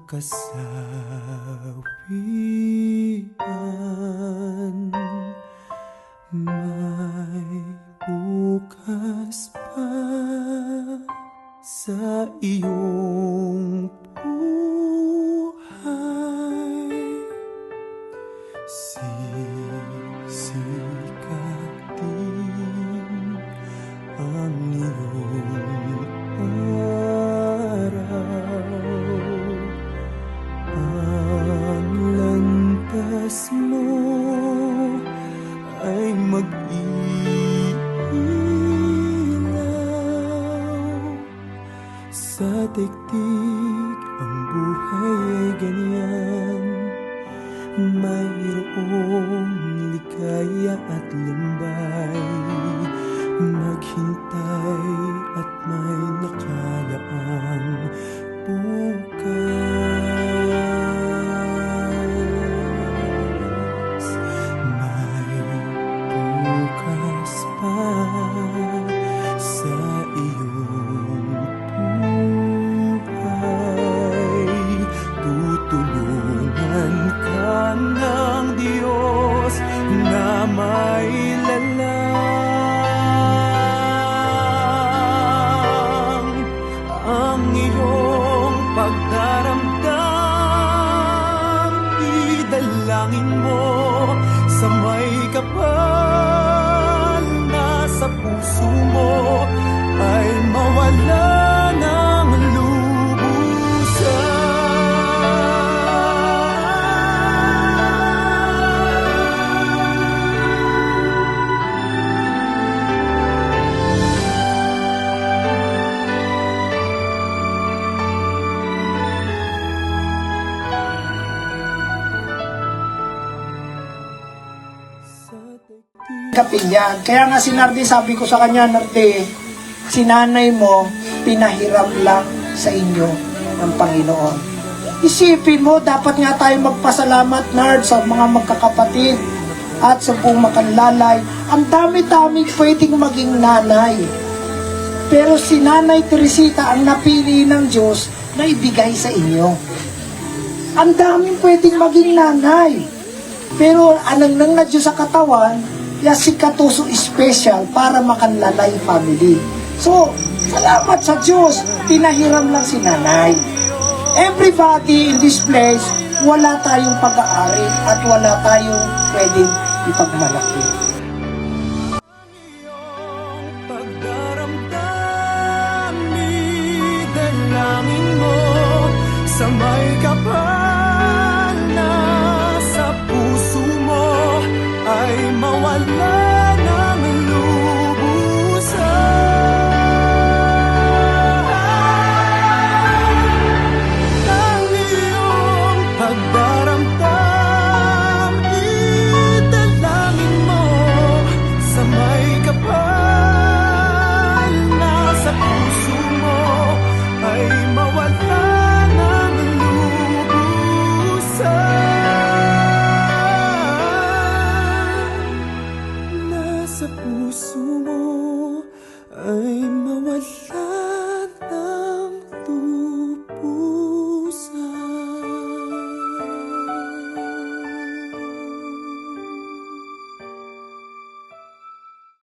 kasawian. May bukas pa sa iyong buhay. Sisikat din ang iyong araw. Ang landas mo ay mag-iilaw. Sa daigdig ang buhay ay ganyan, mayroong ligaya at lumbay. Maghintay at may nakalaang bukas. May bukas pa sa iyong buhay. Tutulungan ka ng Diyos na may lalang. Ang iyong pagdaramdam, idalangin mo sa may kapal na sa puso mo ay mawala ng lubusan. Kapilya. Kaya nga si Nardi, sabi ko sa kanya, Nardi, si nanay mo, pinahiram lang sa inyo ng Panginoon. Isipin mo, dapat nga tayo magpasalamat, Nard, sa mga magkakapatid at sa buong Makanlalay. Ang dami-dami pwedeng maging nanay. Pero si Nanay Teresita ang napili ng Diyos na ibigay sa inyo. Ang daming pwedeng maging nanay. Pero anong nang na Diyos sa katawan, ya si Katuso special para Makanlalay family. So, salamat sa Diyos, pinahiram lang si nanay. Everybody in this place, wala tayong pag-aari at wala tayong pwedeng ipagmalaki. Pagdaramdam, idalangin mo sa may kapal na sa puso mo ay mawala ng lubusan. Ang iyong pagdaramdam, idalangin mo sa may kapal na sa puso mo ay mawala ng lubusan. Sa puso mo ay mawala